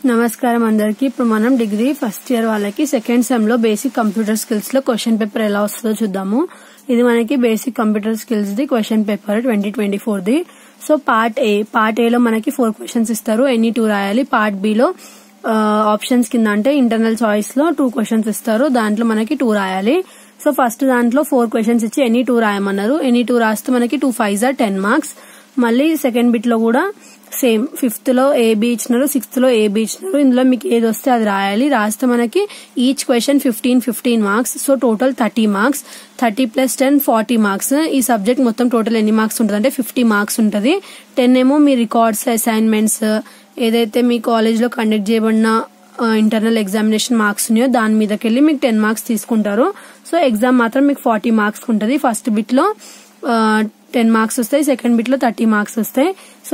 నమస్కారం అందరికి. ఇప్పుడు మనం డిగ్రీ ఫస్ట్ ఇయర్ వాళ్ళకి సెకండ్ సెమ్ లో బేసిక్ కంప్యూటర్ స్కిల్స్ లో క్వశ్చన్ పేపర్ ఎలా వస్తుందో చూద్దాము. ఇది మనకి basic computer skills the question paper 2024 the. So part A లో మనకి 4 క్వశ్చన్స్ ఇస్తారు, ఎనీ 2 రాయాలి. పార్ట్ బి లో ఆప్షన్స్ కింద అంటే ఇంటర్నల్ చాయిస్ లో 2 క్వశ్చన్స్ ఇస్తారు, దాంట్లో మనకి 2 రాయాలి. సో ఫస్ట్ దాంట్లో 4 క్వశ్చన్స్ ఇచ్చి ఎనీ 2 రాయమన్నారు. ఎనీ 2 రాస్తే మనకి 2 5s are 10 మార్క్స్. మళ్ళీ సెకండ్ బిట్ లో కూడా సేమ్, 5th లో ఏబి ఇచ్చినారు, 6th లో ఏబి ఇచ్చినారు. ఇందులో మీకు ఏది వస్తే అది రాయాలి. రాస్తే మనకి each question 15 marks. So total 30 marks. 30 + 10 40 marks. ఈ సబ్జెక్ట్ మొత్తం టోటల్ ఎన్ని మార్క్స్ ఉంటుంది అంటే 50 మార్క్స్ ఉంటుంది. 10 ఏమో మీ రికార్డ్స్, అసైన్మెంట్స్, ఏదైతే మీ కాలేజ్ లో కండక్ట్ చేయబడిన ఇంటర్నల్ ఎగ్జామినేషన్ మార్క్స్ ఉన్నాయో దాని మీదకెళ్ళి మీకు 10 మార్క్స్ తీసుకుంటారు. సో ఎగ్జామ్ మాత్రం మీకు 40 మార్క్స్ ఉంటుంది. ఫస్ట్ బిట్ లో 10 మార్క్స్ వస్తాయి, సెకండ్ బిట్ లో 30 మార్క్స్ వస్తాయి. సో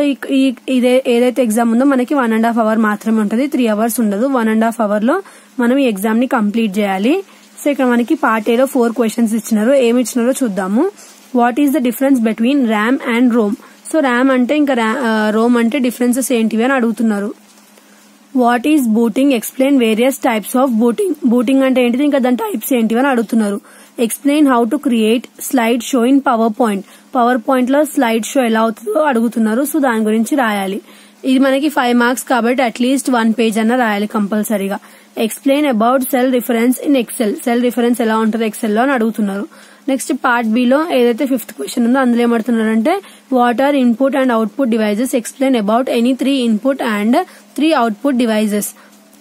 ఏదైతే ఎగ్జామ్ ఉందో మనకి 1.5 hour మాత్రమే ఉంటుంది, 3 hours ఉండదు. 1.5 hour లో మనం ఈ ఎగ్జామ్ ని కంప్లీట్ చేయాలి. సో ఇక్కడ మనకి పార్ట్ ఏలో 4 క్వశ్చన్స్ ఇచ్చినారు. ఏమి ఇచ్చినారో చూద్దాము. What is the difference between RAM and Rome? So RAM అంటే ఇంకా రోమ్ అంటే డిఫరెన్సెస్ ఏంటివి అని అడుగుతున్నారు. What is booting? Explain various types of booting. Booting అంటే ఏంటిది, ఇంకా దాని టైప్స్ ఏంటివి అని అడుగుతున్నారు. Explain how to create slide show in power point. Power point లో స్లైడ్ షో ఎలా అవుతుందో అడుగుతున్నారు. సో దాని గురించి రాయాలి. ఇది మనకి 5 మార్క్స్ కాబట్టి అట్లీస్ట్ 1 పేజ్ అన్న రాయాలి కంపల్సరీగా. Explain about cell reference in Excel. Cell reference ఎలా ఉంటుంది ఎక్సెల్ లో అని అడుగుతున్నారు. నెక్స్ట్ పార్ట్ బి లో ఏదైతే 5th క్వశ్చన్ ఉందో అందులో ఏమడుతున్నారంటే what are input and output devices? Explain about any 3 input and 3 output devices.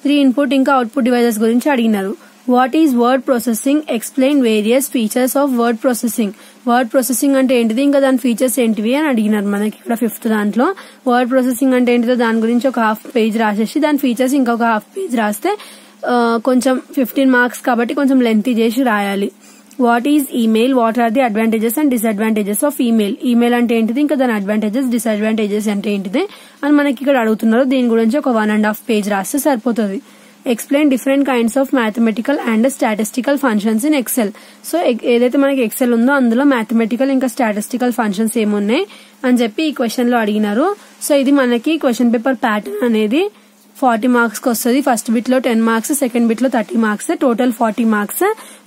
3 input ఇంకా అవుట్పుట్ డివైజెస్ గురించి అడిగినారు. What is word processing? Explain various features of word processing. Word processing అంటే ఏంటిది, ఇంకా దాని ఫీచర్స్ ఏంటివి అని అడిగినారు మనకి ఇక్కడ 5th దాంట్లో. వర్డ్ ప్రాసెసింగ్ అంటే ఏంటిదో దాని గురించి ఒక హాఫ్ పేజ్ రాసేసి దాని ఫీచర్స్ ఇంకొక హాఫ్ పేజ్ రాస్తే కొంచెం 15 మార్క్స్ కాబట్టి కొంచెం లెంతీ చేసి రాయాలి. What is email? What are the advantages and disadvantages of email? Email అంటే ఏంటిది, ఇంకా దాని అడ్వాంటేజెస్, డిసడ్వాంటేజెస్ అంటే ఏంటిది అని మనకి ఇక్కడ అడుగుతున్నారు. దీని గురించి ఒక 1.5 పేజ్ రాస్తే సరిపోతుంది. Explain different kinds of mathematical and statistical functions in Excel. So ఏదైతే మనకి ఎక్సెల్ ఉందో అందులో మ్యాథమెటికల్ ఇంకా స్టాటిస్టికల్ ఫంక్షన్స్ ఏమున్నాయి అని చెప్పి ఈ క్వశ్చన్ లో అడిగినారు. సో ఇది మనకి క్వశ్చన్ పేపర్ ప్యాటర్న్ అనేది 40 మార్క్స్ కి వస్తుంది. ఫస్ట్ బిట్ లో 10 మార్క్స్, సెకండ్ బిట్ లో 30 మార్క్స్, టోటల్ 40 మార్క్స్.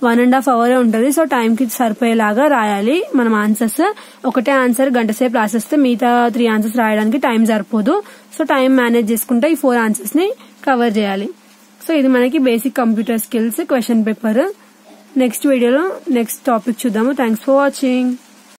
1.5 hour ఉంటుంది. సో టైం కి సరిపోయేలాగా రాయాలి మనం ఆన్సర్స్. ఒకటే ఆన్సర్ గంట సేపు రాసేస్తే మిగతా 3 ఆన్సర్స్ రాయడానికి టైం సరిపోదు. సో టైం మేనేజ్ చేసుకుంటే ఈ 4 ఆన్సర్స్ ని కవర్ చేయాలి. సో ఇది మనకి basic computer skills question paper. Next వీడియోలో నెక్స్ట్ టాపిక్ చూద్దాము. Thanks for watching.